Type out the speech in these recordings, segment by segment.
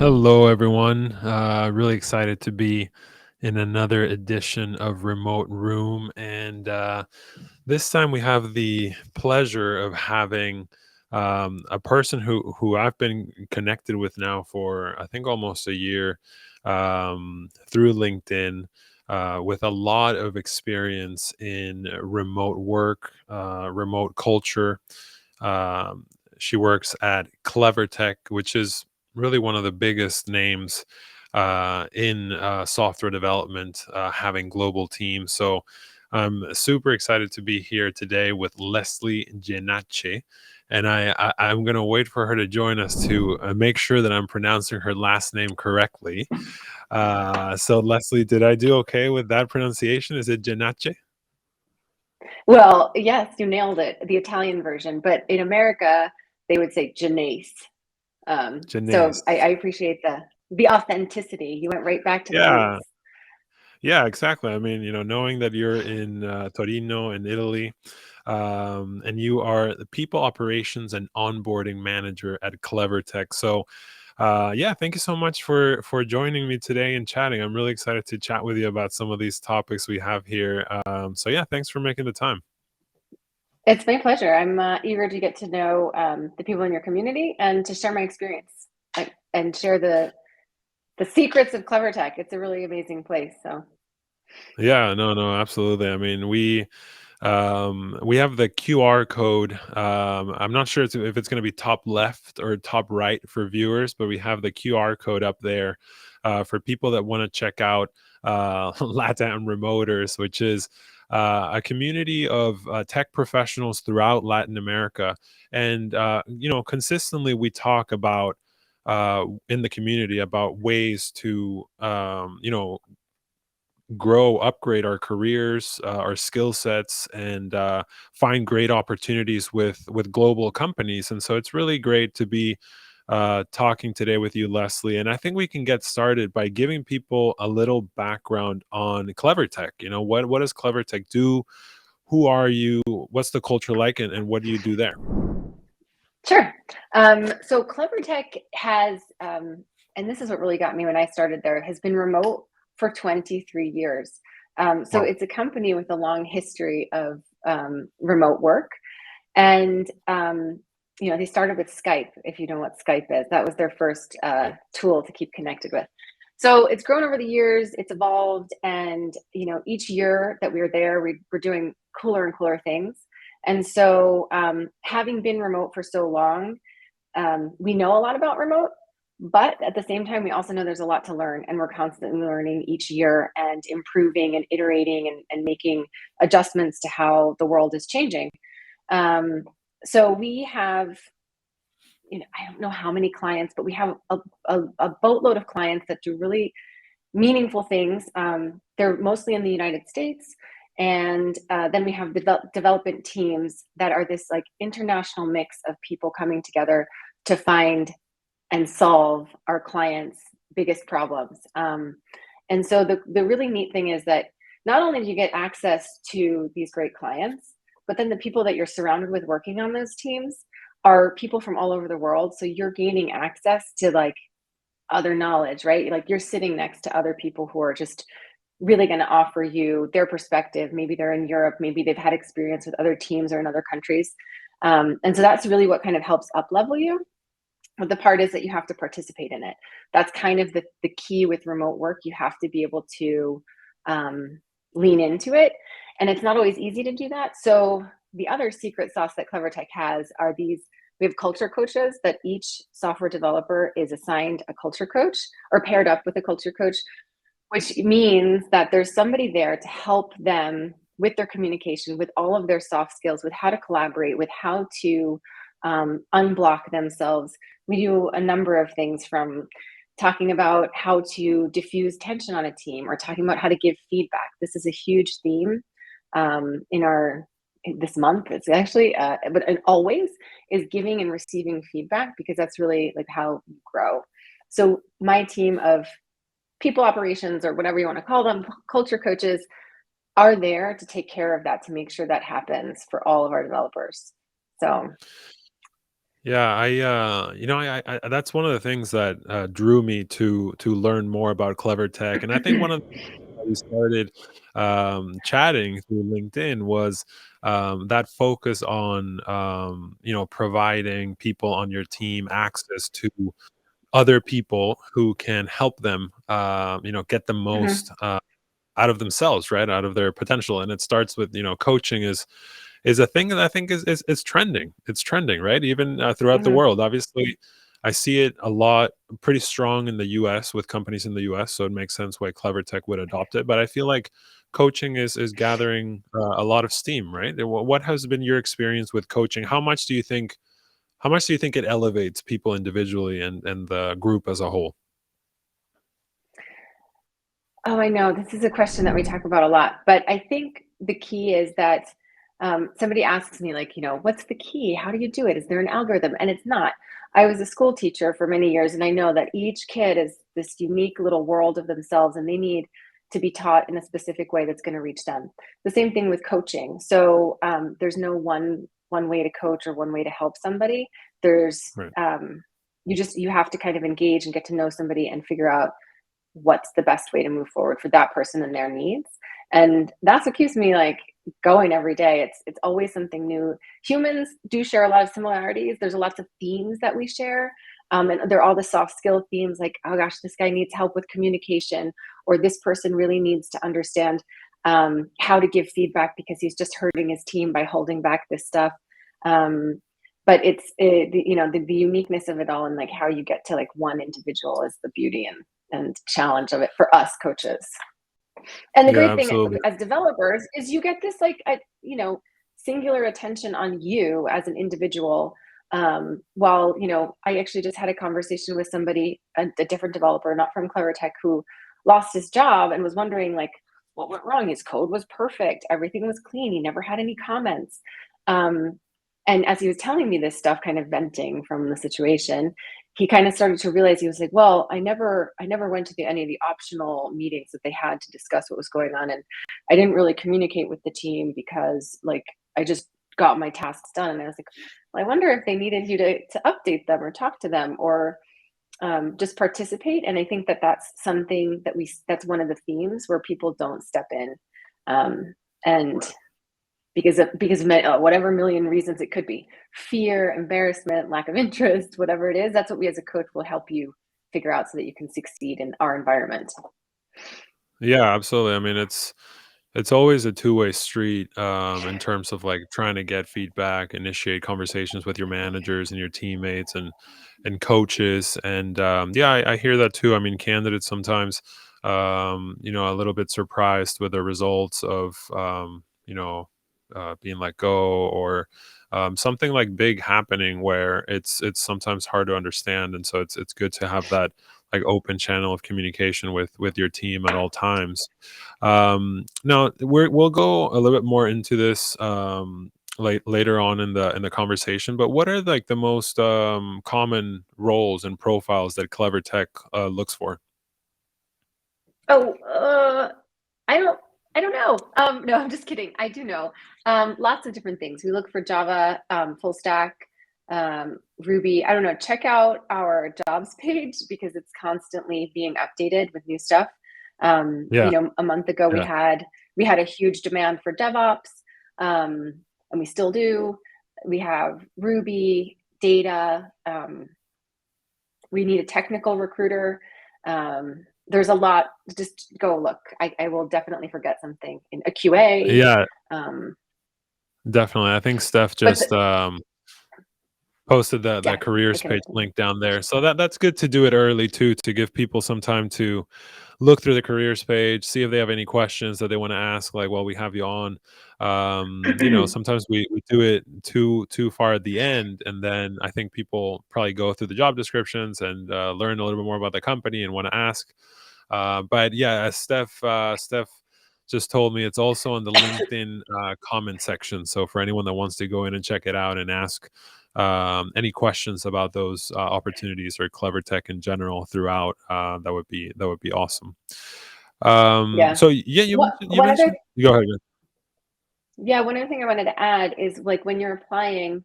Hello, everyone. Really excited to be in another edition of Remote Room. And this time we have the pleasure of having a person who I've been connected with now for, I think, almost a year through LinkedIn. With a lot of experience in remote work, remote culture. Um, she works at Clevertech, which is really one of the biggest names in software development, having global teams. So I'm super excited to be here today with Lesleigh Gennace. And I'm going to wait for her to join us to make sure that I'm pronouncing her last name correctly. So, Leslie, did I do okay with that pronunciation? Is it Gennace? Well, yes, you nailed it, the Italian version, but in America, they would say Gennace. So I Gennace. appreciate the authenticity. You went right back to the Yeah. roots. Yeah, exactly. I mean, knowing that you're in Torino in Italy, and you are the people operations and onboarding manager at Clevertech. So, yeah, thank you so much for joining me today and chatting. I'm really excited to chat with you about some of these topics we have here. So, yeah, thanks for making the time. It's my pleasure. I'm eager to get to know the people in your community and to share my experience and share the secrets of Clevertech. It's a really amazing place. So Yeah, no, absolutely. I mean, we have the QR code. I'm not sure if it's going to be top left or top right for viewers, but we have the QR code up there for people that want to check out Latam Remoters, which is a community of tech professionals throughout Latin America. And consistently we talk about in the community about ways to grow, upgrade our careers, our skill sets, and find great opportunities with global companies. And so it's really great to be talking today with you, Leslie. And I think we can get started by giving people a little background on Clevertech. What does Clevertech do? Who are you? What's the culture like, and what do you do there? sure. So Clevertech has, and this is what really got me when I started there, has been remote for 23 years. So Wow. it's a company with a long history of remote work. And they started with Skype. If you know what Skype is, that was their first tool to keep connected with. So it's grown over the years. It's evolved, and each year that we were there, we're doing cooler and cooler things. And so, having been remote for so long, we know a lot about remote. But at the same time, we also know there's a lot to learn, and we're constantly learning each year and improving and iterating and making adjustments to how the world is changing. Um, so we have, I don't know how many clients, but we have a boatload of clients that do really meaningful things. They're mostly in the United States. And then we have development teams that are this like international mix of people coming together to find and solve our clients' biggest problems. And so the really neat thing is that not only do you get access to these great clients, but then the people that you're surrounded with working on those teams are people from all over the world. So you're gaining access to like other knowledge, right? Like you're sitting next to other people who are just really going to offer you their perspective. Maybe they're in Europe, maybe they've had experience with other teams or in other countries. And so that's really what kind of helps up level you. But the part is that you have to participate in it. That's kind of the key with remote work. You have to be able to lean into it. And it's not always easy to do that. So the other secret sauce that Clevertech has are these. We have culture coaches that each software developer is assigned a culture coach or paired up with a culture coach, which means that there's somebody there to help them with their communication, with all of their soft skills, with how to collaborate, with how to unblock themselves. We do a number of things, from talking about how to diffuse tension on a team or talking about how to give feedback. This is a huge theme in our this month. It's actually but and always is giving and receiving feedback, because that's really like how you grow. So my team of people operations, or whatever you want to call them, culture coaches, are there to take care of that, to make sure that happens for all of our developers. So Yeah, that's one of the things that drew me to learn more about Clevertech, and I think one of we started chatting through LinkedIn was that focus on providing people on your team access to other people who can help them get the most Mhm, out of themselves, right, out of their potential. And it starts with coaching is a thing that I think is trending. It's trending, right? Even throughout the mhm. world. Obviously, I see it a lot, pretty strong in the U.S. with companies in the U.S. So it makes sense why Clevertech would adopt it. But I feel like coaching is gathering a lot of steam, right? What has been your experience with coaching? How much do you think it elevates people individually and the group as a whole? Oh, I know. This is a question that we talk about a lot, but I think the key is that somebody asks me, like, what's the key? How do you do it? Is there an algorithm? And it's not. I was a school teacher for many years, and I know that each kid is this unique little world of themselves, and they need to be taught in a specific way that's going to reach them. The same thing with coaching. So there's no one way to coach or one way to help somebody. There's Right. you have to kind of engage and get to know somebody and figure out what's the best way to move forward for that person and their needs. And that's what keeps me like going every day. It's always something new. Humans do share a lot of similarities. There's lots of themes that we share. And they're all the soft skill themes, like, oh gosh, this guy needs help with communication, or this person really needs to understand how to give feedback because he's just hurting his team by holding back this stuff. Um, but the uniqueness of it all, and like how you get to like one individual is the beauty and challenge of it for us coaches. And the Yeah, great thing absolutely. as developers is you get this like singular attention on you as an individual. While I actually just had a conversation with somebody, a different developer, not from Clevertech, who lost his job and was wondering like what went wrong. His code was perfect, everything was clean, he never had any comments. Um, and as he was telling me this stuff, kind of venting from the situation, he kind of started to realize, he was like, well, I never went to any of the optional meetings that they had to discuss what was going on, and I didn't really communicate with the team because like I just got my tasks done. And I was like, well, I wonder if they needed you to update them or talk to them or just participate. And I think that that's something that's one of the themes where people don't step in, and because of whatever million reasons it could be, fear, embarrassment, lack of interest, whatever it is, that's what we as a coach will help you figure out so that you can succeed in our environment. Yeah, absolutely. I mean, it's always a two-way street in terms of like trying to get feedback, initiate conversations with your managers and your teammates and coaches. And yeah, I hear that too. I mean, candidates sometimes a little bit surprised with the results of being let go or something like big happening where it's sometimes hard to understand. And so it's good to have that like open channel of communication with your team at all times. Now we'll go a little bit more into this later on in the conversation. But what are like the most common roles and profiles that Clever Tech looks for? Oh, I don't I don't know. No, I'm just kidding. I do know. Lots of different things. We look for Java, full stack, Ruby. I don't know. Check out our jobs page because it's constantly being updated with new stuff. Yeah, A month ago we yeah, had a huge demand for DevOps, and we still do. We have Ruby, data. We need a technical recruiter. There's a lot. Just go look. I will definitely forget something in a QA. yeah. Um, Definitely. I think Steph but just posted that yeah, I careers can. page link down there. So that's good to do it early too, to give people some time to look through the careers page, see if they have any questions that they want to ask, like while we have you on. Sometimes we do it too far at the end, and then I think people probably go through the job descriptions and learn a little bit more about the company and want to ask. But yeah, as Steph just told me, it's also on the LinkedIn comment section. So for anyone that wants to go in and check it out and ask any questions about those opportunities or clever tech in general throughout, that would be awesome. Yeah. So yeah, you What mentioned, one other go ahead. Yeah, one other thing I wanted to add is like when you're applying.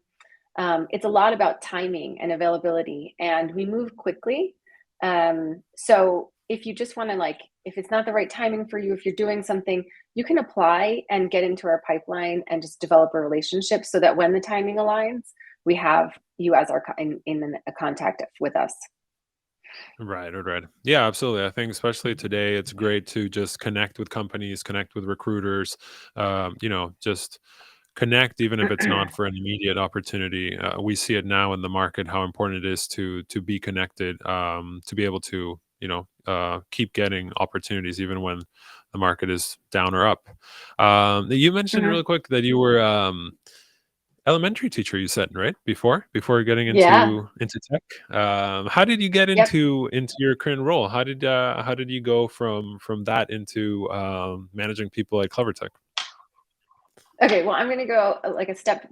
it's a lot about timing and availability, and we move quickly. So if you just want to, like, if it's not the right timing for you, if you're doing something, you can apply and get into our pipeline and just develop a relationship so that when the timing aligns, we have you as our in a contact with us. Right, right. Yeah, absolutely. I think especially today, it's great to just connect with companies, connect with recruiters, just connect, even if it's not for an immediate opportunity. We see it now in the market how important it is to be connected, to be able to keep getting opportunities even when the market is down or up. You mentioned Mhm. really quick that you were elementary teacher, you said, right? Before getting Yeah. into tech. How did you get Yep. into your current role? How did you go from that into managing people at Clevertech? Okay. Well, I'm going to go like a step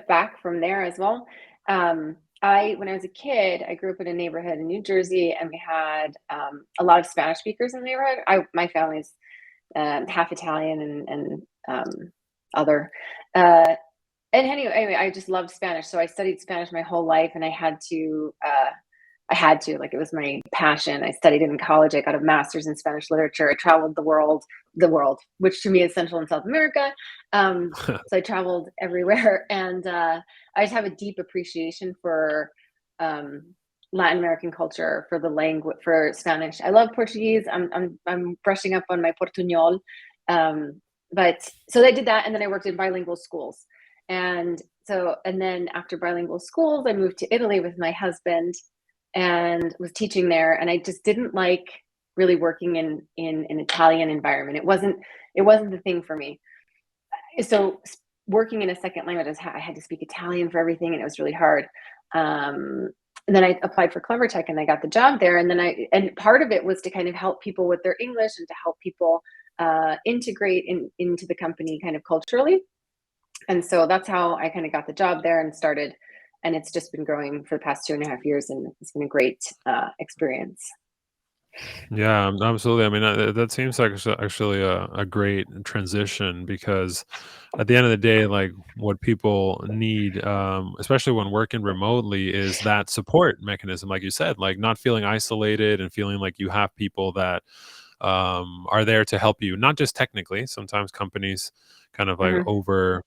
back from there as well. When I was a kid, I grew up in a neighborhood in New Jersey, and we had a lot of Spanish speakers in the neighborhood. My family's half Italian and other. Uh, and anyway, I just loved Spanish, so I studied Spanish my whole life, and I had to. Like, it was my passion. I studied it in college. I got a master's in Spanish literature. I traveled the world, which to me is Central and South America. So I traveled everywhere, and I just have a deep appreciation for um, Latin American culture, for the language, for Spanish. I love Portuguese. I'm brushing up on my Portuñol. But so I did that, and then I worked in bilingual schools, and then after bilingual schools, I moved to Italy with my husband and was teaching there. And I just didn't like really working in an Italian environment. It wasn't the thing for me. So working in a second language, I had to speak Italian for everything, and it was really hard. And then I applied for Clevertech, and I got the job there. And part of it was to kind of help people with their English and to help people integrate into the company kind of culturally. And so that's how I kind of got the job there and started. And it's just been growing for the past 2.5 years, and it's been a great experience. Yeah, absolutely. I mean, that seems like actually a great transition because at the end of the day, like what people need, especially when working remotely, is that support mechanism, like you said, like not feeling isolated and feeling like you have people that are there to help you, not just technically. Sometimes companies kind of like Hmm. over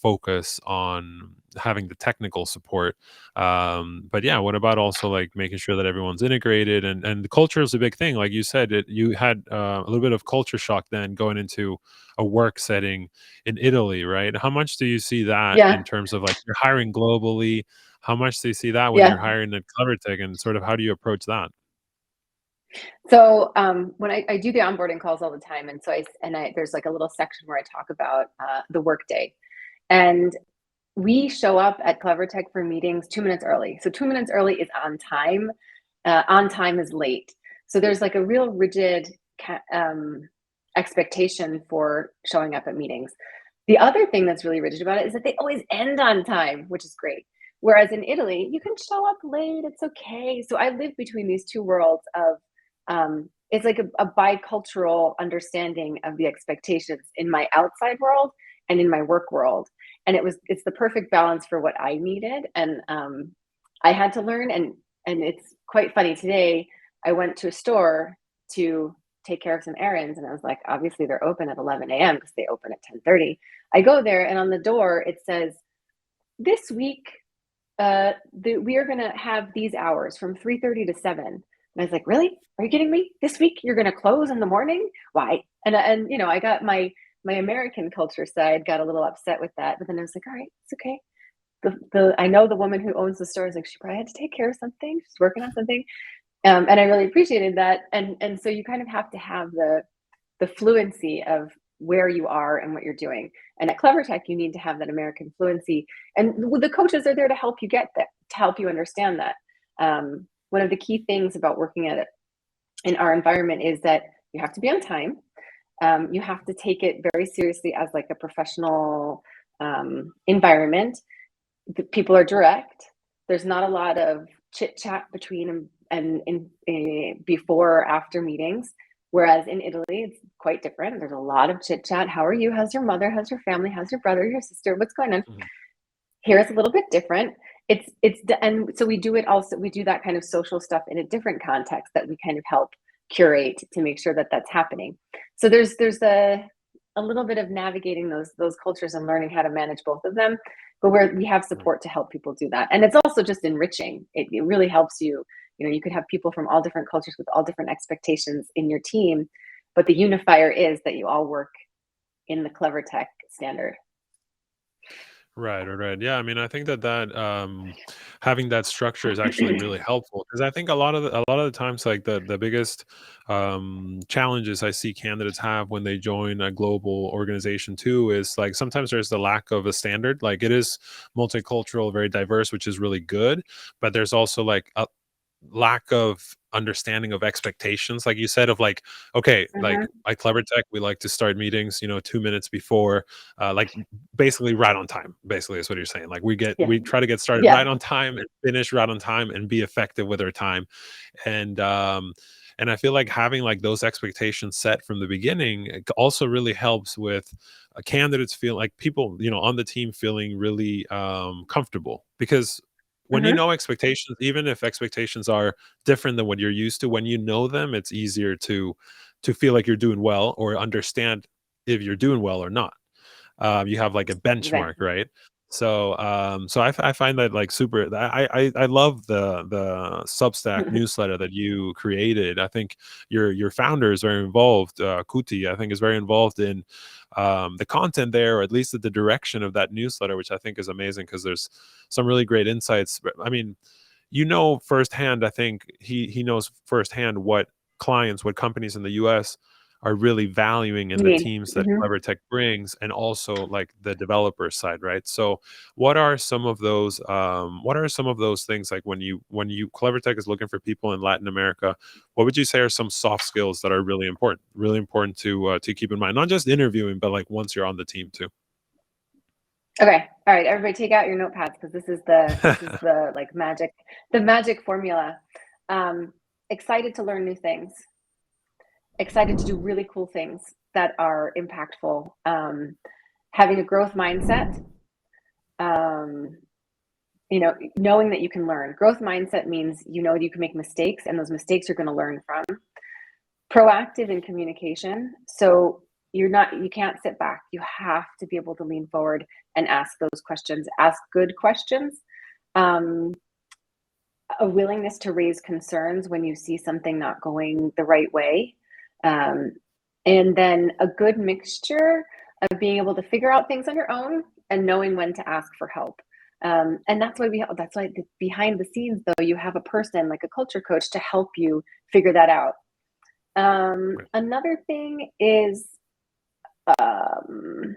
focus on having the technical support. But yeah, what about also like making sure that everyone's integrated and the culture is a big thing. Like you said, you had a little bit of culture shock then going into a work setting in Italy, right? How much do you see that in Yeah, terms of like you're hiring globally? How much do you see that when you're yeah. hiring at Clevertech, and sort of how do you approach that? So when I do the onboarding calls all the time, and there's like a little section where I talk about the workday, and we show up at Clevertech for meetings 2 minutes early. So 2 minutes early is on time. On time is late. So there's like a real rigid expectation for showing up at meetings. The other thing that's really rigid about it is that they always end on time, which is great. Whereas in Italy, you can show up late, it's okay. So I live between these two worlds of it's like a bicultural understanding of the expectations in my outside world and in my work world. And it's the perfect balance for what I needed. And I had to learn, and it's quite funny. Today I went to a store to take care of some errands, and I was like, obviously they're open at 11 a.m. because they open at 10:30. I go there, and on the door it says, this week we are going to have these hours from 3:30 to 7. And I was like, really? Are you kidding me? This week you're going to close in the morning? Why? And I got my American culture side got a little upset with that, but then I was like, all right, it's okay. The I know the woman who owns the store is like, she probably had to take care of something. She's working on something. And I really appreciated that. And so you kind of have to have the fluency of where you are and what you're doing. And at Clevertech, you need to have that American fluency. And the coaches are there to help you get that, to help you understand that. One of the key things about working at it in our environment is that you have to be on time. You have to take it very seriously as like a professional environment. The people are direct. There's not a lot of chit chat between and in before or after meetings. Whereas in Italy, it's quite different. There's a lot of chit chat. How are you? How's your mother? How's your family? How's your brother? Your sister? What's going on? Here's a little bit different. And so we do that kind of social stuff in a different context that we kind of help curate to make sure that that's happening. So there's a little bit of navigating those cultures and learning how to manage both of them, but we have support to help people do that. And it's also just enriching. It really helps you. You could have people from all different cultures with all different expectations in your team, but the unifier is that you all work in the Clevertech standard. Right. Yeah, I mean, I think that having that structure is actually really helpful, because I think a lot of the times, like the biggest challenges I see candidates have when they join a global organization too is, like, sometimes there's the lack of a standard. Like, it is multicultural, very diverse, which is really good, but there's also like a lack of understanding of expectations, like you said, of like, okay, like Mm-hmm. at Clevertech, we like to start meetings 2 minutes before, like basically right on time, basically is what you're saying. Like, Yeah. we try to get started Yeah. right on time and finish right on time and be effective with our time. And um and I feel like having like those expectations set from the beginning, it also really helps with candidates feel like people on the team feeling really comfortable, because when you Mm-hmm. know expectations, even if expectations are different than what you're used to, when you know them, it's easier to feel like you're doing well, or understand if you're doing well or not. You have like a benchmark, Exactly. right? So I find that like super. I love the Substack newsletter that you created. I think your founder is very involved. Kuti, I think, is very involved in the content there, or at least the direction of that newsletter, which I think is amazing, because there's some really great insights. But, I mean, firsthand, I think he knows firsthand what clients, what companies in the US are really valuing in You the mean, teams that mm-hmm. Clevertech brings, and also like the developer side, right? So what are some of those things, like when you Clevertech is looking for people in Latin America, what would you say are some soft skills that are really important to keep in mind, not just interviewing, but like once you're on the team too? Okay. All right. Everybody take out your notepads, because this is the like magic formula. Um, Excited to learn new things, excited to do really cool things that are impactful. Having a growth mindset, um, knowing that you can learn. Growth mindset means you can make mistakes, and those mistakes you're going to learn from. Proactive in communication. So you can't sit back. You have to be able to lean forward and ask those questions, ask good questions. Um, a willingness to raise concerns when you see something not going the right way. Um, and then a good mixture of being able to figure out things on your own and knowing when to ask for help. And that's why behind the scenes, though, you have a person like a culture coach to help you figure that out. Right. Another thing is, um,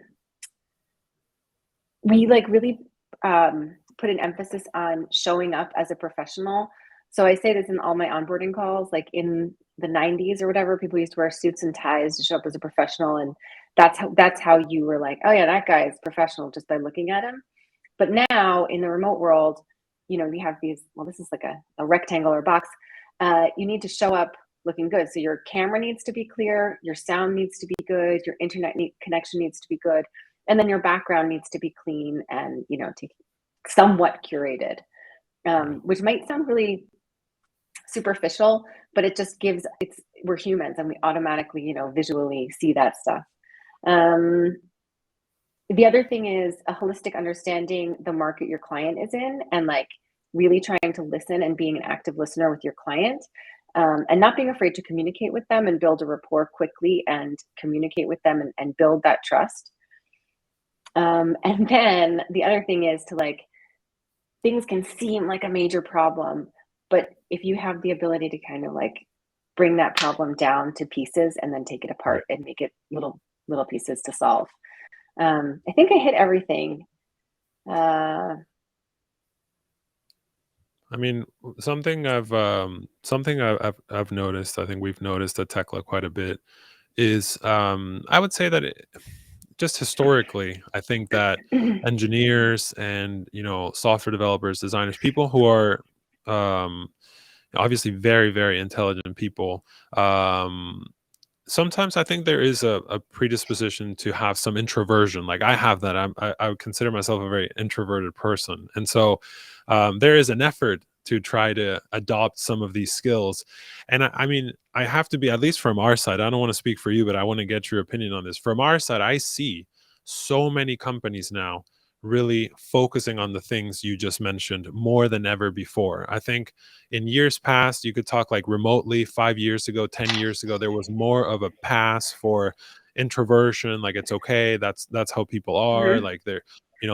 we like really put an emphasis on showing up as a professional. So I say this in all my onboarding calls, like in the 90s or whatever, people used to wear suits and ties to show up as a professional. And that's how you were like, oh yeah, that guy is professional just by looking at him. But now in the remote world, we have these, well, this is like a rectangle or box. You need to show up looking good. So your camera needs to be clear, your sound needs to be good, your internet connection needs to be good, and then your background needs to be clean and somewhat curated. Right. Which might sound really superficial, but it just we're humans and we automatically visually see that stuff. um, the other thing is a holistic understanding the market your client is in, and like really trying to listen and being an active listener with your client, and not being afraid to communicate with them and build a rapport quickly and communicate with them and build that trust. And then the other thing is to like, things can seem like a major problem, but if you have the ability to kind of like bring that problem down to pieces and then take it Right. apart and make it little pieces to solve. I think I hit everything. Uh, I mean, something I've noticed. I think we've noticed at Tekla quite a bit is, I would say that just historically, I think that engineers and software developers, designers, people who are um, obviously very, very intelligent people, um, sometimes I think there is a predisposition to have some introversion. Like I have that. I would consider myself a very introverted person, and so there is an effort to try to adopt some of these skills. And I mean, I have to be, at least from our side. I don't want to speak for you, but I want to get your opinion on this. From our side, I see so many companies now really focusing on the things you just mentioned more than ever before. I think in years past, you could talk like remotely. 5 years ago, 10 years ago, there was more of a pass for introversion. Like it's okay. That's how people are. Hmm. Like they're,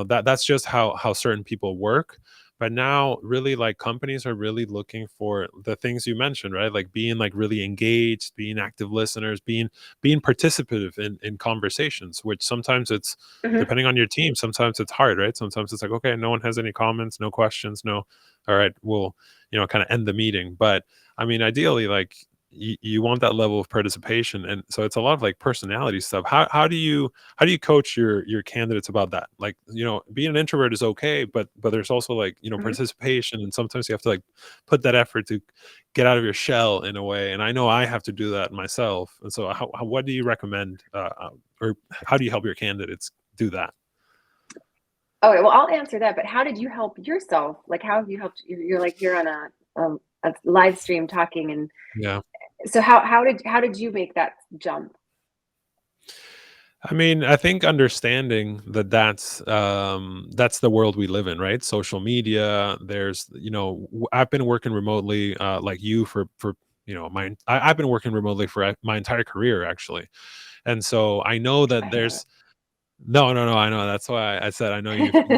that's just how certain people work. But now really like companies are really looking for the things you mentioned, right? Like being like really engaged, being active listeners, being participative in conversations, which sometimes it's, Hmm. depending on your team, sometimes it's hard, right? Sometimes it's like, okay, no one has any comments, no questions, no, all right, we'll, kind of end the meeting. But I mean, ideally, like you want that level of participation. And so it's a lot of like personality stuff. How do you coach your candidates about that? Like, being an introvert is okay, but there's also like, Hmm. participation. And sometimes you have to like put that effort to get out of your shell in a way. And I know I have to do that myself. And so what do you recommend, or how do you help your candidates do that? Okay, well, I'll answer that. But how did you help yourself? Like, how have you helped? You're like you're on a live stream talking, and Yeah. so how did you make that jump? I mean, I think understanding that that's the world we live in, right? Social media. There's, I've been working remotely, like you for I've been working remotely for my entire career actually, and so I know I that hate it. there's no, no, no. I know that's why I said I know you've Did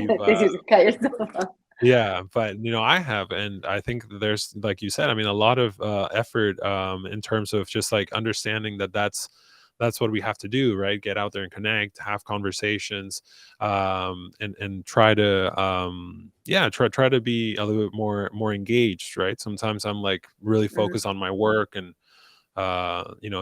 you cut yourself off? yeah, but I have, and I think that there's, like you said, I mean, a lot of effort in terms of just like understanding that that's what we have to do, right? Get out there and connect, have conversations, and try to yeah, try to be a little bit more engaged, right? Sometimes I'm like really Mhm. focused on my work and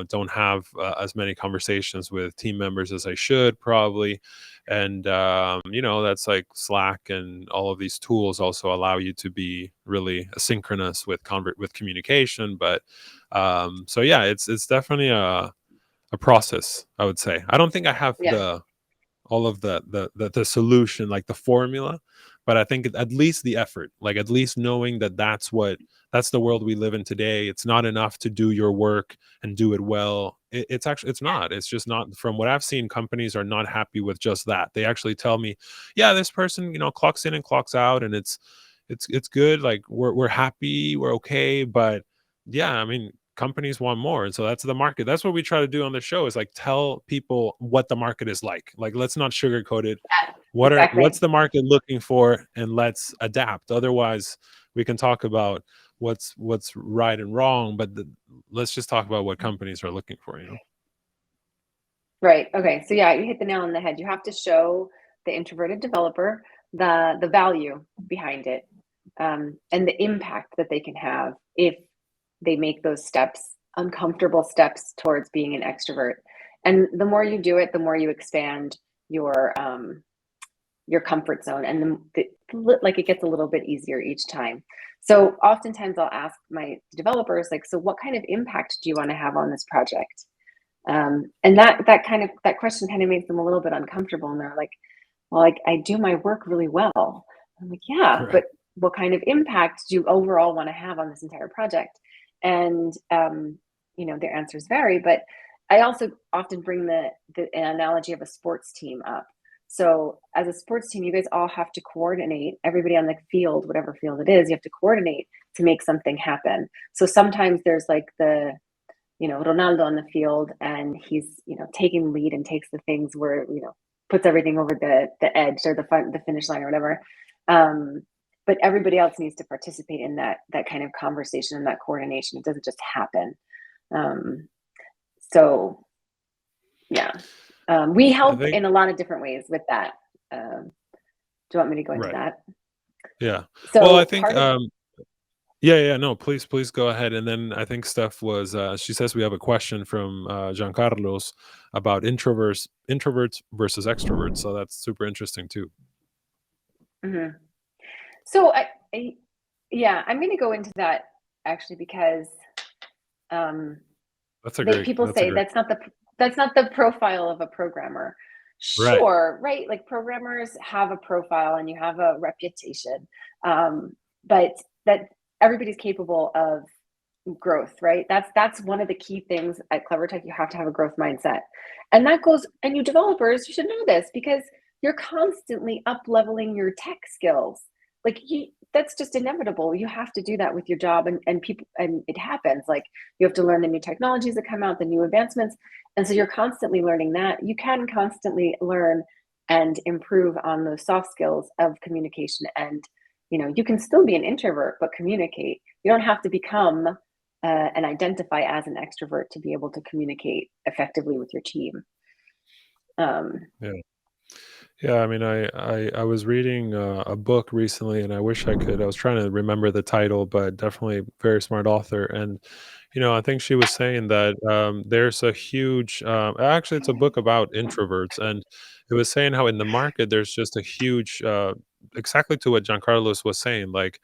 don't have as many conversations with team members as I should probably. And that's like Slack and all of these tools also allow you to be really asynchronous with communication. But so yeah, it's definitely a process, I would say. I don't think I have Yeah. all of the solution, like the formula, but I think at least the effort, like at least knowing that that's the world we live in today. It's not enough to do your work and do it well. It's actually, it's just not. From what I've seen, companies are not happy with just that. They actually tell me, yeah, this person clocks in and clocks out, and it's good, like we're happy, we're okay. But yeah, I mean, companies want more, and so that's the market. That's what we try to do on the show, is like tell people what the market is like let's not sugarcoat it. Yeah, What's exactly. the market looking for, and let's adapt. Otherwise we can talk about what's right and wrong, but let's just talk about what companies are looking for. Right. Okay. So yeah, you hit the nail on the head. You have to show the introverted developer the value behind it, and the impact that they can have if they make those steps, uncomfortable steps towards being an extrovert. And the more you do it, the more you expand your comfort zone, and like it gets a little bit easier each time. So oftentimes I'll ask my developers, like, so what kind of impact do you want to have on this project? And that question kind of makes them a little bit uncomfortable, and they're like, well, like, I do my work really well. I'm like, yeah, Right. but what kind of impact do you overall want to have on this entire project? And their answers vary, but I also often bring the analogy of a sports team up. So as a sports team, you guys all have to coordinate. Everybody on the field, whatever field it is, you have to coordinate to make something happen. So sometimes there's like the Ronaldo on the field, and he's, taking the lead and takes the things where, puts everything over the edge or the finish line or whatever. Um, but everybody else needs to participate in that kind of conversation and that coordination. It doesn't just happen. Um, so yeah, we I help think in a lot of different ways with that. Do you want me to go into right. that? Yeah. Well, I So think part of yeah, yeah, no, please go ahead. And then I think Steph was she says we have a question from Giancarlos about introverts versus extroverts. So that's super interesting too. mhm. So yeah, I'm going to go into that actually because um, That's a great. People That's a say great. that's not the profile of a programmer. Right. Sure, right? Like programmers have a profile and you have a reputation, but that everybody's capable of growth, right? That's one of the key things at Clevertech. You have to have a growth mindset, and that goes. And you developers, you should know this because you're constantly up leveling your tech skills. Like that's just inevitable. You have to do that with your job, and people, and it happens. Like you have to learn the new technologies that come out, the new advancements, and so you're constantly learning that. You can constantly learn and improve on those soft skills of communication, and you can still be an introvert but communicate. You don't have to become and identify as an extrovert to be able to communicate effectively with your team. Yeah. Yeah, I mean, I was reading a book recently, and I wish I could. I was trying to remember the title, but definitely very smart author. And I think she was saying that there's a huge. Actually, it's a book about introverts, and it was saying how in the market there's just a huge, exactly to what Giancarlos was saying, like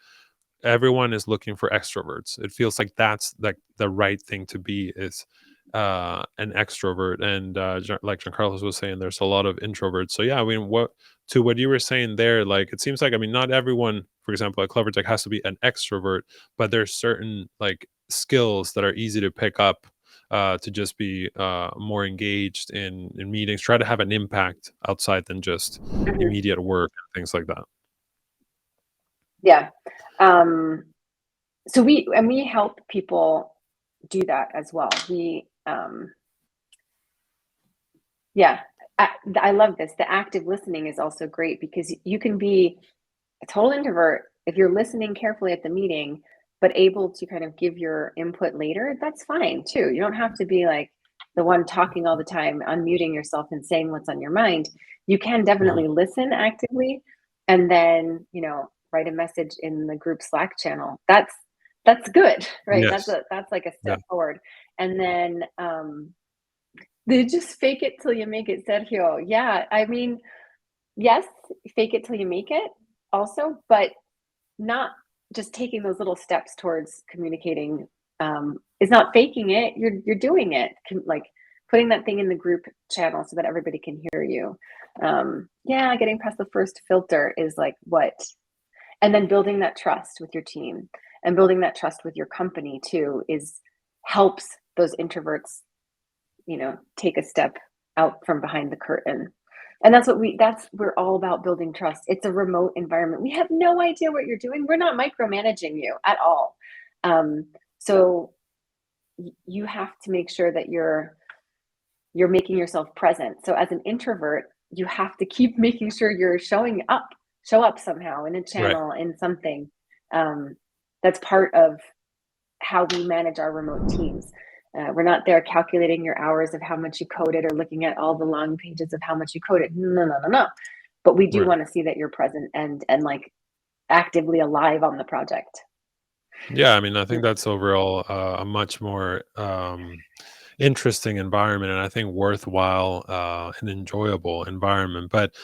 everyone is looking for extroverts. It feels like that's like the right thing to be is an extrovert. And like Giancarlo was saying, there's a lot of introverts. So yeah, I mean, what you were saying there, like it seems like, I mean, not everyone, for example, at Clevertech has to be an extrovert, but there's certain like skills that are easy to pick up to just be more engaged in meetings, try to have an impact outside than just Mhm. immediate work and things like that. Yeah. Um, so we help people do that as well. Yeah, I love this. The active listening is also great because you can be a total introvert if you're listening carefully at the meeting, but able to kind of give your input later. That's fine too. You don't have to be like the one talking all the time, unmuting yourself and saying what's on your mind. You can Mhm. definitely listen actively, and then write a message in the group Slack channel. That's good, right? Yes. That's like a Yeah. step forward. And then they just fake it till you make it, Sergio. Yeah, I mean, yes, fake it till you make it also, but not just taking those little steps towards communicating is not faking it. You're doing it, like putting that thing in the group channel so that everybody can hear you. Yeah, getting past the first filter is like what, and then building that trust with your team and building that trust with your company too is helps those introverts take a step out from behind the curtain. And we're all about building trust. It's a remote environment. We have no idea what you're doing. We're not micromanaging you at all. So you have to make sure that you're making yourself present. So as an introvert, you have to keep making sure you're show up somehow in a Right. channel, in something. That's part of how we manage our remote teams. We're not there calculating your hours of how much you coded or looking at all the long pages of how much you coded. No, no, no, no. But we do Right. want to see that you're present and like actively alive on the project. Yeah, I mean, I think Yeah. that's overall a much more interesting environment, and I think worthwhile and enjoyable environment. But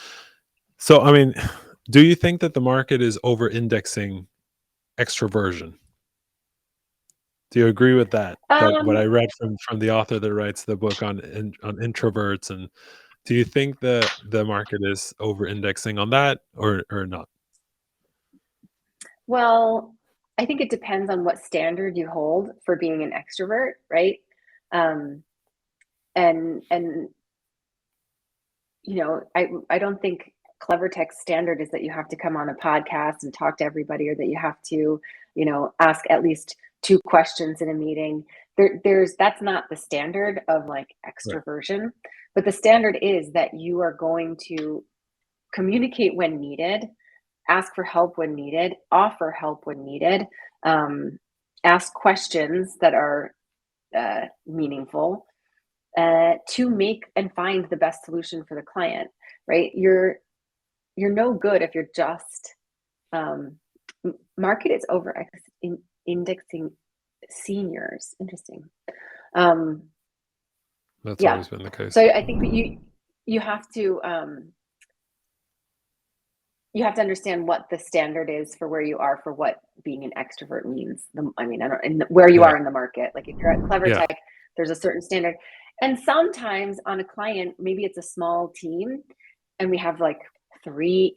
so, I mean, do you think that the market is over-indexing extroversion? Do you agree with that? That what Um, I read from the author that writes the book on introverts, and do you think that the market is over-indexing on that or not? well, I think it depends on what standard you hold for being an extrovert, right? Um, and I don't think Clevertech's standard is that you have to come on a podcast and talk to everybody, or that you have to, ask at least two questions in a meeting. That's not the standard of like Right. extroversion, but the standard is that you are going to communicate when needed, ask for help when needed, offer help when needed, um, ask questions that are meaningful, to make and find the best solution for the client, right? You're no good if you're just um, market is over indexing seniors. Interesting. Um, That's yeah. always been the case. So I think that you have to you have to understand what the standard is for where you are for what being an extrovert means. I mean, I don't, and where you Yeah. are in the market. Like if you're at Yeah. Clevertech, There's a certain standard. And sometimes on a client, maybe it's a small team and we have like 3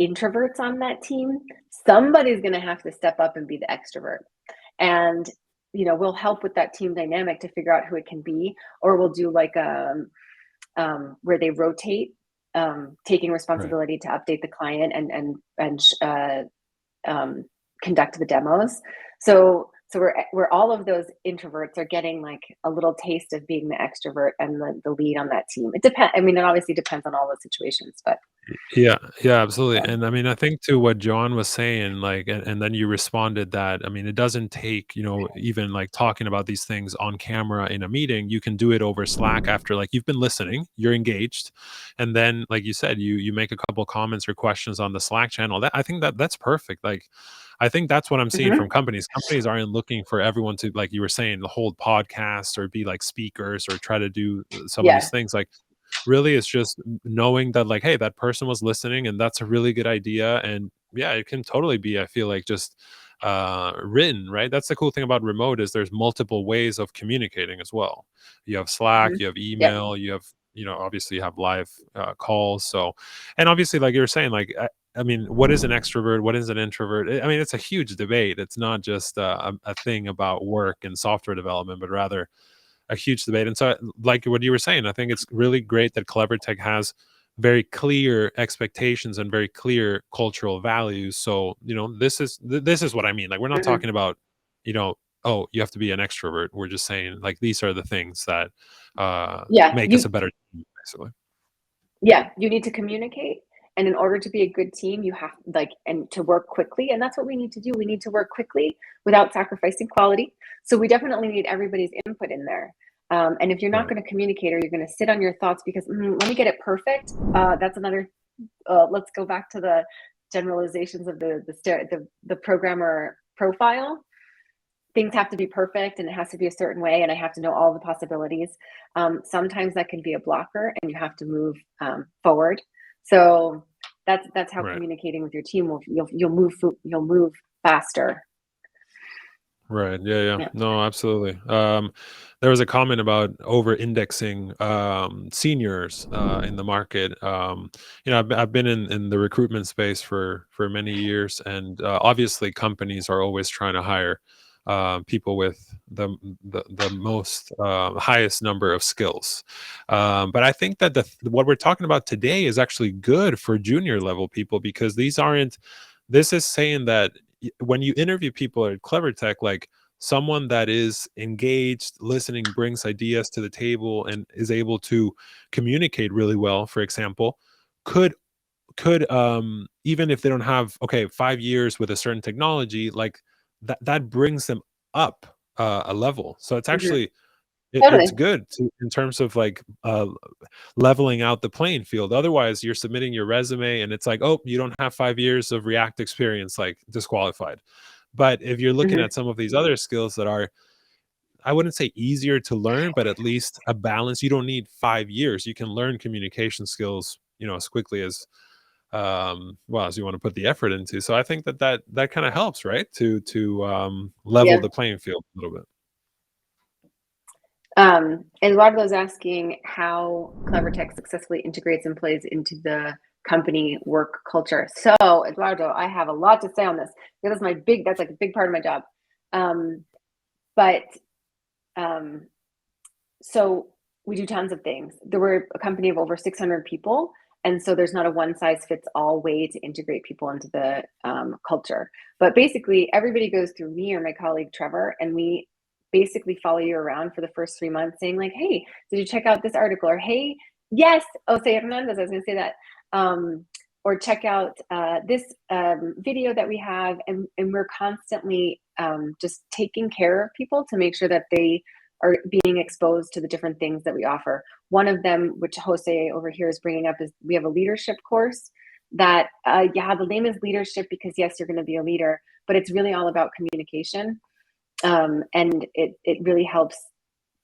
introverts on that team. Somebody's going to have to step up and be the extrovert. And, we'll help with that team dynamic to figure out who it can be, or we'll do like where they rotate, taking Right. responsibility to update the client and conduct the demos. So we're all of those introverts are getting like a little taste of being the extrovert and the lead on that team. It depends. I mean, it obviously depends on all the situations, but Yeah, yeah, absolutely. yeah. And I mean, I think to what John was saying, like, and then you responded that, I mean, it doesn't take, even like talking about these things on camera in a meeting, you can do it over Slack after like you've been listening, you're engaged. And then, like you said, you make a couple comments or questions on the Slack channel. That I think that's perfect. Like, I think that's what I'm seeing from Mm-hmm. companies. Companies aren't looking for everyone to, like you were saying, hold podcasts or be like speakers or try to do some of these Yeah. things. Like, really it's just knowing that like, hey, that person was listening and that's a really good idea. And yeah, it can totally be, I feel like, just written, right? That's the cool thing about remote is there's multiple ways of communicating as well. You have Slack, Mm-hmm. you have Yep. email, you have, obviously you have live calls. So, and obviously like you were saying, like I mean, what is an extrovert, what is an introvert? I mean, it's a huge debate. It's not just a thing about work and software development, but rather a huge debate. And so, like what you were saying, I think it's really great that Clevertech has very clear expectations and very clear cultural values. So, this is what I mean. Like, we're not Mm-hmm. talking about, oh, you have to be an extrovert. We're just saying like these are the things that Yeah. make us a better team, basically. Yeah, you need to communicate. And in order to be a good team, you have like, and to work quickly. And that's what we need to do. We need to work quickly without sacrificing quality. So we definitely need everybody's input in there. And if you're not Right. going to communicate or you're going to sit on your thoughts because let me get it perfect, that's another. Let's go back to the generalizations of the programmer profile. Things have to be perfect and it has to be a certain way and I have to know all the possibilities. Sometimes that can be a blocker and you have to move forward. So that's how Right. communicating with your team you'll move faster. Right. Yeah. Yeah. Yeah. No, absolutely. There was a comment about over indexing seniors in the market. I've been in the recruitment space for many years, and obviously companies are always trying to hire people with the most highest number of skills. But I think that what we're talking about today is actually good for junior level people because these aren't. This is saying that when you interview people at Clevertech, like someone that is engaged, listening, brings ideas to the table, and is able to communicate really well, for example, could even if they don't have 5 years with a certain technology, like that brings them up a level. So it's Mhm. actually it's Totally. good in terms of like leveling out the playing field. Otherwise, you're submitting your resume and it's like, oh, you don't have 5 years of React experience, like disqualified. But if you're looking Hmm. at some of these other skills that are, I wouldn't say easier to learn, but at least a balance. You don't need 5 years. You can learn communication skills, as quickly as well as you want to put the effort into. So I think that kind of helps, right? To level Yeah. the playing field a little bit. Eduardo's asking how Clevertech successfully integrates and plays into the company work culture. So, Eduardo, I have a lot to say on this. That's that's like a big part of my job. Um, but um, so we do tons of things. There were a company of over 600 people. And so there's not a one size fits all way to integrate people into the culture. But basically, everybody goes through me or my colleague Trevor, and we basically follow you around for the first 3 months saying, like, hey, did you check out this article? Or, hey, yes, Jose Hernandez, I was going to say that. Or check out this video that we have. And we're constantly just taking care of people to make sure that they are being exposed to the different things that we offer. One of them, which Jose over here is bringing up, is we have a leadership course that, the name is leadership because yes, you're going to be a leader, but it's really all about communication. And it really helps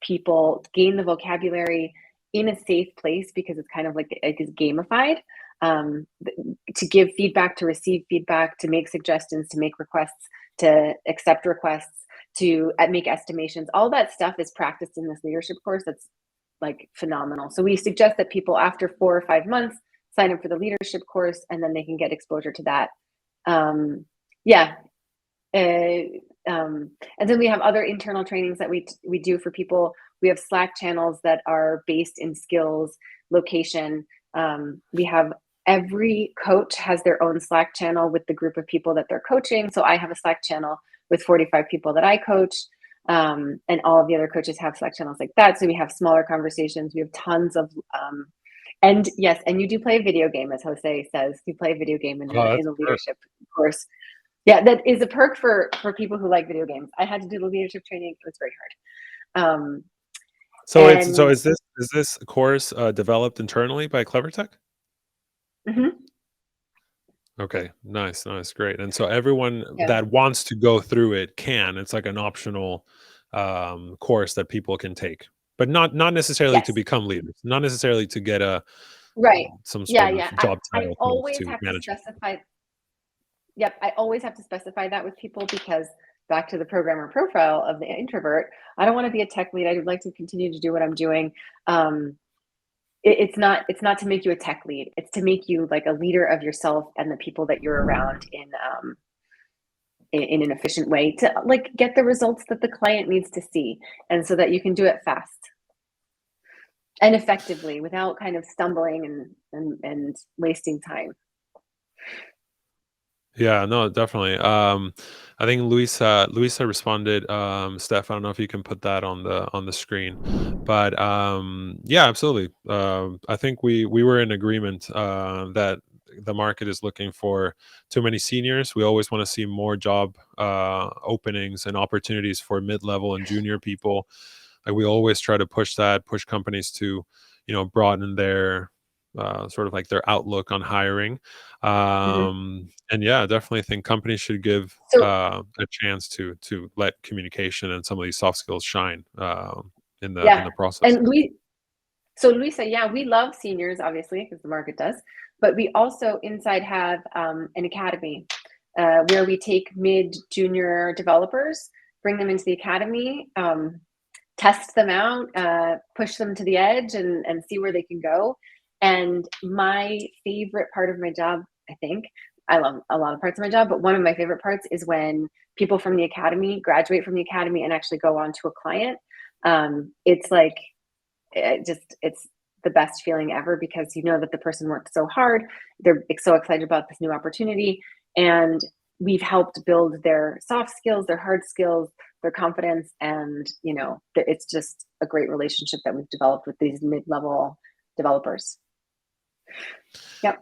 people gain the vocabulary in a safe place because it's kind of like it's gamified, um, to give feedback, to receive feedback, to make suggestions, to make requests, to accept requests, to make estimations. All that stuff is practiced in this leadership course. That's like phenomenal. So we suggest that people after 4 or 5 months sign up for the leadership course, and then they can get exposure to that. Yeah. And then we have other internal trainings that we do for people. We have Slack channels that are based in skills, location. We have every coach has their own Slack channel with the group of people that they're coaching. So I have a Slack channel with 45 people that I coach. And all of the other coaches have Slack channels like that. So we have smaller conversations. We have tons of, and yes, and you do play a video game, as Jose says. You play a video game in the leadership course. Yeah, that is a perk for people who like video games. I had to do the leadership training. It was very hard. So is this course developed internally by Clevertech? Mm-hmm. Okay, nice, great. And so everyone that wants to go through it can. It's like an optional course that people can take, but not necessarily to become leaders, not necessarily to get some sort of job title. I always have to specify. Yep, I always have to specify that with people, because back to the programmer profile of the introvert, I don't want to be a tech lead. I would like to continue to do what I'm doing. It's not to make you a tech lead. It's to make you like a leader of yourself and the people that you're around in an efficient way, to like get the results that the client needs to see, and so that you can do it fast and effectively without kind of stumbling and wasting time. Yeah, no, definitely. I think Luisa responded. Steph, I don't know if you can put that on the screen, but yeah, absolutely. I think we were in agreement that the market is looking for too many seniors. We always want to see more job openings and opportunities for mid-level and junior people. Like, we always try to push companies to, broaden their sort of like their outlook on hiring. And yeah, I definitely think companies should give a chance to let communication and some of these soft skills shine in the process. And Luisa, yeah, we love seniors, obviously, because the market does, but we also inside have an academy where we take mid-junior developers, bring them into the academy, test them out, push them to the edge, and see where they can go. And my favorite part of my job, I think, I love a lot of parts of my job, but one of my favorite parts is when people from the academy graduate from the academy and actually go on to a client. It's like, it's the best feeling ever, because you know that the person worked so hard. They're so excited about this new opportunity, and we've helped build their soft skills, their hard skills, their confidence. And, it's just a great relationship that we've developed with these mid-level developers. Yep.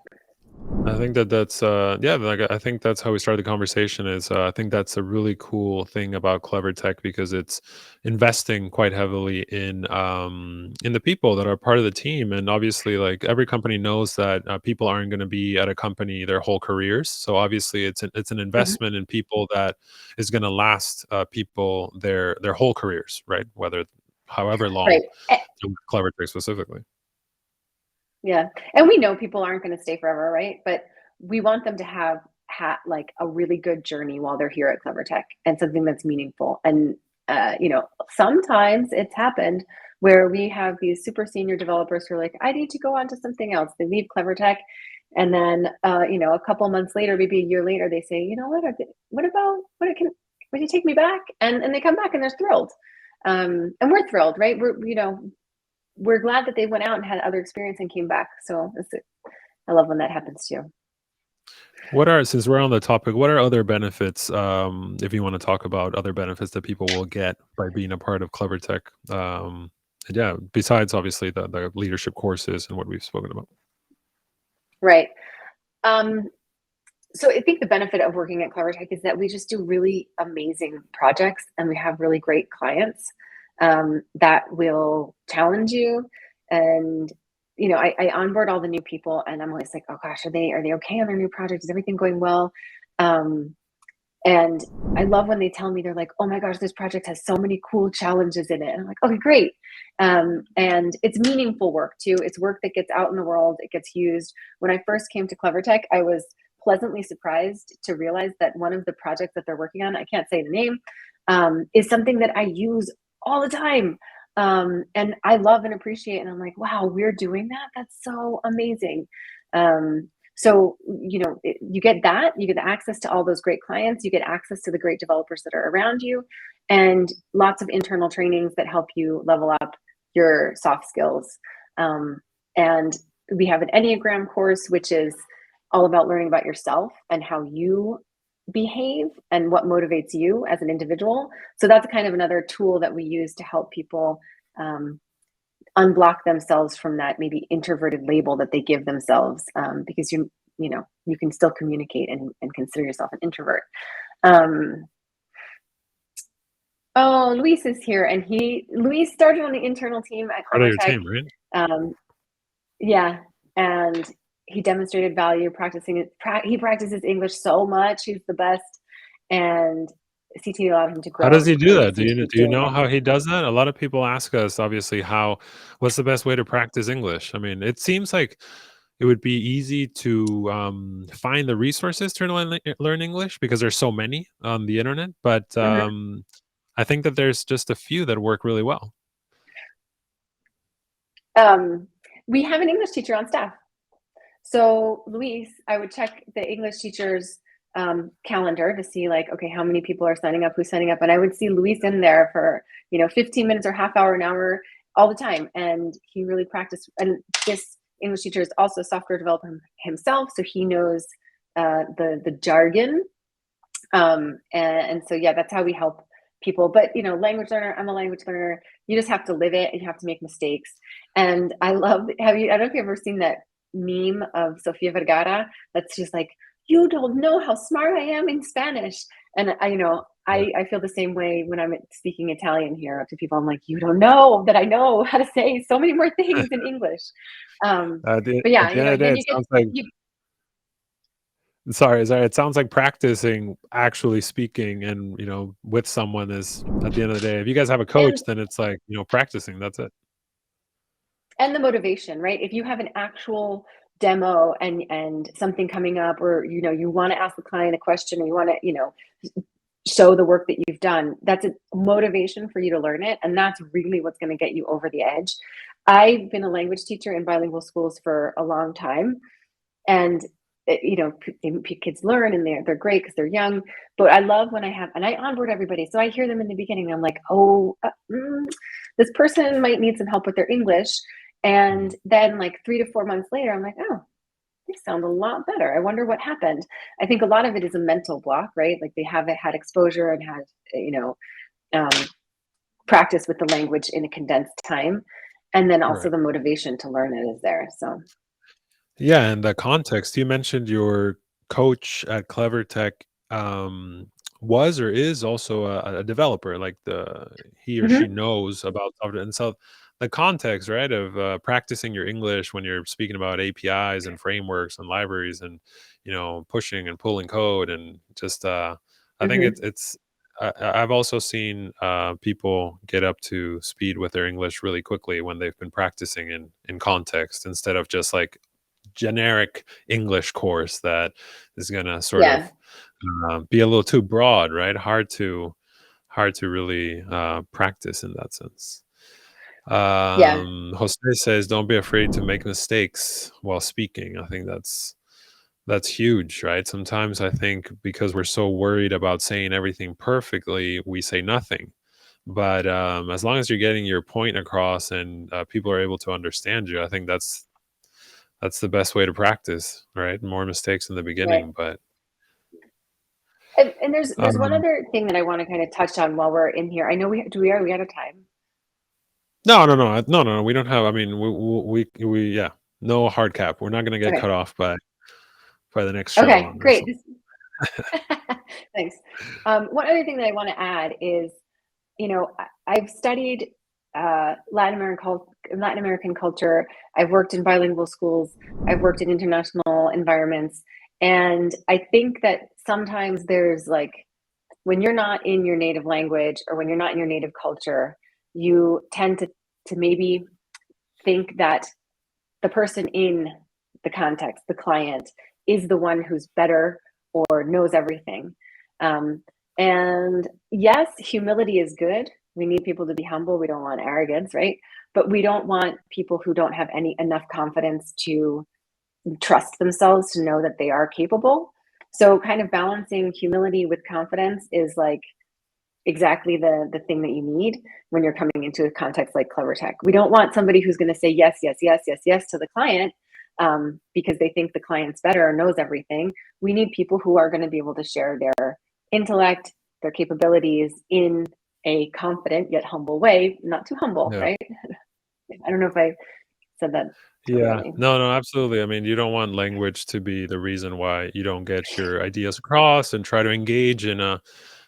I think that's I think that's how we started the conversation. Is I think that's a really cool thing about Clevertech, because it's investing quite heavily in the people that are part of the team. And obviously, like, every company knows that people aren't going to be at a company their whole careers. So obviously it's an investment in people that is going to last people their whole careers, right? However long, right. Clevertech specifically. Yeah. And we know people aren't going to stay forever, right? But we want them to have like a really good journey while they're here at Clevertech, and something that's meaningful. And, sometimes it's happened where we have these super senior developers who are like, I need to go on to something else. They leave Clevertech. And then, a couple months later, maybe a year later, they say, would you take me back? And they come back and they're thrilled. And we're thrilled, right? We're glad that they went out and had other experience and came back. So I love when that happens too. Since we're on the topic, what are other benefits, if you want to talk about other benefits that people will get by being a part of Clevertech? Yeah, besides obviously the leadership courses and what we've spoken about. Right. So I think the benefit of working at Clevertech is that we just do really amazing projects, and we have really great clients that will challenge you. And, I onboard all the new people, and I'm always like, oh gosh, are they okay on their new project? Is everything going well? And I love when they tell me, they're like, oh my gosh, this project has so many cool challenges in it. And I'm like, okay, great. And it's meaningful work too. It's work that gets out in the world. It gets used. When I first came to Clevertech, I was pleasantly surprised to realize that one of the projects that they're working on, I can't say the name, is something that I use all the time. And I love and appreciate, and I'm like, wow, we're doing that. That's so amazing. So, you know, you get that, you get access to all those great clients, you get access to the great developers that are around you, and lots of internal trainings that help you level up your soft skills. And we have an Enneagram course, which is all about learning about yourself and how you behave and what motivates you as an individual. So that's kind of another tool that we use to help people unblock themselves from that maybe introverted label that they give themselves, because you know, you can still communicate and consider yourself an introvert. Oh, Luis is here, and Luis started on the internal team at Part of your Clevertech. team, right? Yeah, and he demonstrated value practicing it. He practices English so much; he's the best, and CT allowed him to How grow, does and he he's do going to that? Do continue you doing know it. how he does that? A lot of people ask us, obviously, what's the best way to practice English? I mean, it seems like it would be easy to find the resources to learn English because there's so many on the internet. But Mhm. I think that there's just a few that work really well. We have an English teacher on staff. So Luis, I would check the English teacher's calendar to see like, okay, how many people are signing up, who's signing up. And I would see Luis in there for, you know, 15 minutes or half hour, an hour, all the time. And he really practiced. And this English teacher is also a software developer himself. So he knows the jargon. And so, yeah, that's how we help people. But, you know, language learner, I'm a language learner. You just have to live it and you have to make mistakes. And I love, I don't know if you've ever seen that meme of Sofia Vergara that's just like, you don't know how smart I am in Spanish. And I, you know, I feel the same way when I'm speaking Italian here to people. I'm like, you don't know that I know how to say so many more things in English. But At yeah, the you end know, of the day, then it sounds like you sorry. It sounds like practicing actually speaking and with someone is at the end of the day. If you guys have a coach, and then it's like practicing. That's it. and the motivation, right? If you have an actual demo and something coming up, or you know, you want to ask the client a question, or you want to, you know, show the work that you've done, that's a motivation for you to learn it, and that's really what's going to get you over the edge. I've been a language teacher in bilingual schools for a long time, and you know, kids learn and they're great because they're young. But I love when I onboard everybody, so I hear them in the beginning. I'm like, oh, this person might need some help with their English, and Mhm. then like 3 to 4 months later, I'm like, oh, they sound a lot better. I wonder what happened. I think a lot of it is a mental block, right? Like they haven't had exposure and had, you know, um, practice with the language in a condensed time. And then also Right. the motivation to learn it is there. So, Yeah, and the context you mentioned, your coach at Clevertech was or is also a developer. Like he or she mhm. knows about software, and so the context, right, of practicing your English when you're speaking about APIs and frameworks and libraries, and pushing and pulling code, and just I think Mhm. I've also seen people get up to speed with their English really quickly when they've been practicing in context instead of just like generic English course that is gonna sort Yeah. of be a little too broad, right? Hard to really practice in that sense. Yeah. Jose says, "Don't be afraid to make mistakes while speaking." I think that's huge, right? Sometimes I think because we're so worried about saying everything perfectly, we say nothing. But as long as you're getting your point across and people are able to understand you, I think that's the best way to practice, right? More mistakes in the Right. beginning, but And there's one um, other thing that I want to kind of touch on while we're in here. I know are we out of time? no, no, no, no, no, no. We don't have. I mean, yeah, no hard cap. We're not going to get Okay. cut off by the next Okay, show or great. something. Thanks. One other thing that I want to add is, you know, I've studied Latin American culture. I've worked in bilingual schools. I've worked in international environments, and I think that sometimes there's like when you're not in your native language or when you're not in your native culture, you tend to maybe think that the person in the context, the client, is the one who's better or knows everything. And yes, humility is good. We need people to be humble. We don't want arrogance, right? But we don't want people who don't have enough confidence to trust themselves to know that they are capable. So kind of balancing humility with confidence is like exactly the thing that you need when you're coming into a context like Clevertech. We don't want somebody who's going to say yes, yes, yes, yes, yes to the client because they think the client's better or knows everything. We need people who are going to be able to share their intellect, their capabilities in a confident yet humble way, not too humble, Yeah. right? I don't know if I said that Yeah. clearly. No, absolutely. I mean, you don't want language to be the reason why you don't get your ideas across, and try to engage in a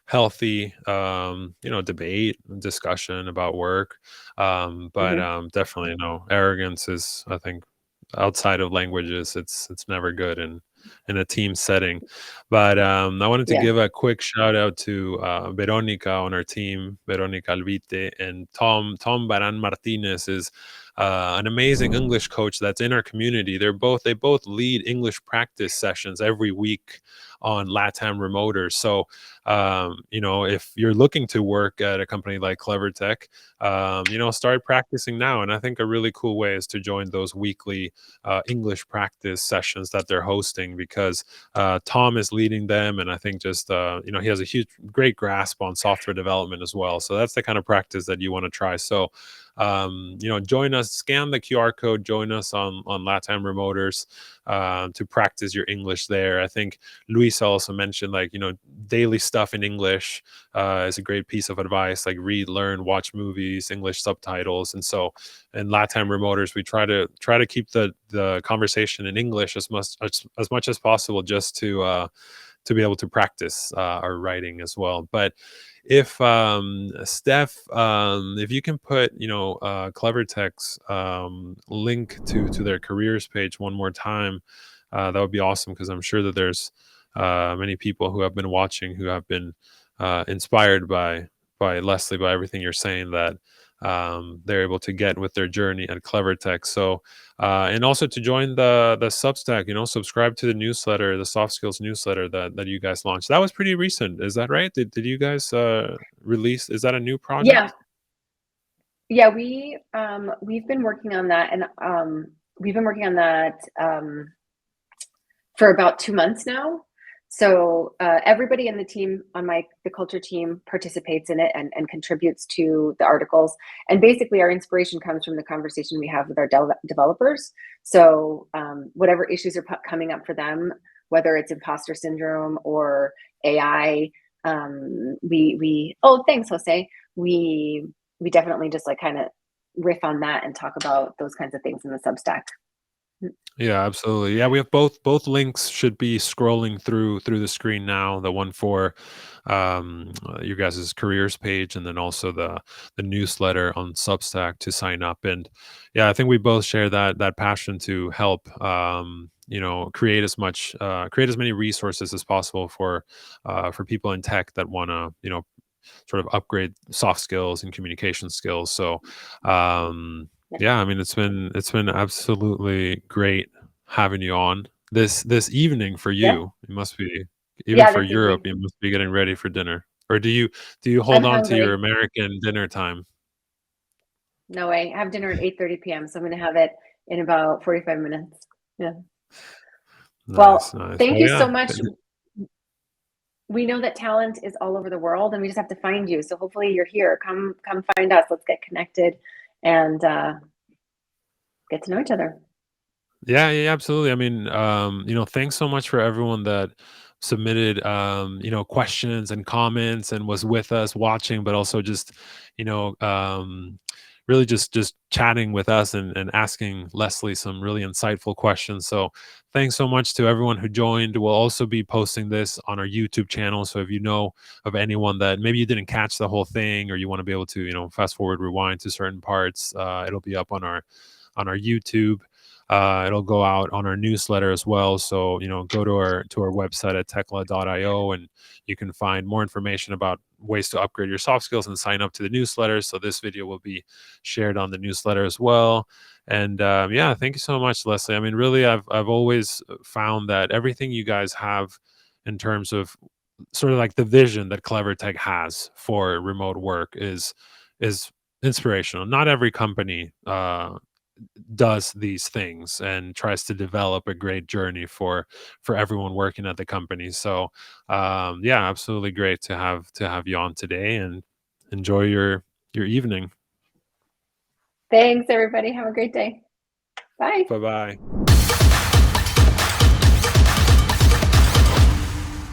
healthy, debate, discussion about work. But Mm-hmm. definitely no arrogance is, I think, outside of languages, it's never good in a team setting. But I wanted to Yeah. give a quick shout out to Veronica on our team, Veronica Alvite, and Tom Baran Martinez is an amazing English coach that's in our community. They both lead English practice sessions every week on LATAM Remoters. So if you're looking to work at a company like Clevertech, start practicing now. And I think a really cool way is to join those weekly English practice sessions that they're hosting, because Tom is leading them, and I think just he has a great grasp on software development as well. So that's the kind of practice that you want to try. So join us, scan the QR code, join us on LATAM Remoters to practice your English there. I think Luisa also mentioned, like, daily stuff in English is a great piece of advice, like read, learn, watch movies, English subtitles. And so in LATAM Remoters, we try to keep the conversation in English as much as possible, just to be able to practice our writing as well. But if Steph, if you can put Clevertech's link to their careers page one more time, that would be awesome, because I'm sure that there's many people who have been watching who have been inspired by Lesleigh, by everything you're saying, that they're able to get with their journey at Clevertech. So and also to join the Substack, subscribe to the newsletter, the soft skills newsletter that you guys launched. That was pretty recent, is that right? Did you guys release, is that a new Yeah. project? Yeah, we've been working on that, and we've been working on that for about 2 months now. So everybody in the team, on the culture team, participates in it and contributes to the articles. And basically, our inspiration comes from the conversation we have with our developers. So whatever issues are coming up for them, whether it's imposter syndrome or AI, thanks, Jose. We definitely just like kind of riff on that and talk about those kinds of things in the Substack. Yeah, absolutely. Yeah, we have both links should be scrolling through the screen now. The one for your guys' careers page, and then also the newsletter on Substack to sign up. And yeah, I think we both share that passion to help create create as many resources as possible for people in tech that want to sort of upgrade soft skills and communication skills. So yeah, I mean, it's been absolutely great having you on this evening for Yeah, you. It must be, even yeah, for this Europe, evening. you must be getting ready for dinner. Or do you I'm hold on to your hungry. American dinner time? No way. I have dinner at 8:30 p.m., so I'm going to have it in about 45 minutes. Yeah. Nice, Well, nice. thank Well, you yeah. so much. We know that talent is all over the world, and we just have to find you. So hopefully you're here. Come find us. Let's get connected and get to know each other. Yeah, yeah, absolutely. I mean, thanks so much for everyone that submitted, questions and comments and was with us watching, but also just, you know, um, really just chatting with us and asking Lesleigh some really insightful questions. So thanks so much to everyone who joined. We'll also be posting this on our YouTube channel. So if you know of anyone that maybe you didn't catch the whole thing, or you want to be able to, fast forward, rewind to certain parts, it'll be up on our YouTube. It'll go out on our newsletter as well. So, go to our website at TECLA.io, and you can find more information about ways to upgrade your soft skills and sign up to the newsletter. So this video will be shared on the newsletter as well. And yeah, thank you so much, Leslie. I mean, really, I've always found that everything you guys have in terms of sort of like the vision that Clevertech has for remote work is inspirational. Not every company does these things and tries to develop a great journey for everyone working at the company. So yeah, absolutely great to have you on today, and enjoy your evening. Thanks, everybody. Have a great day. Bye. Bye bye.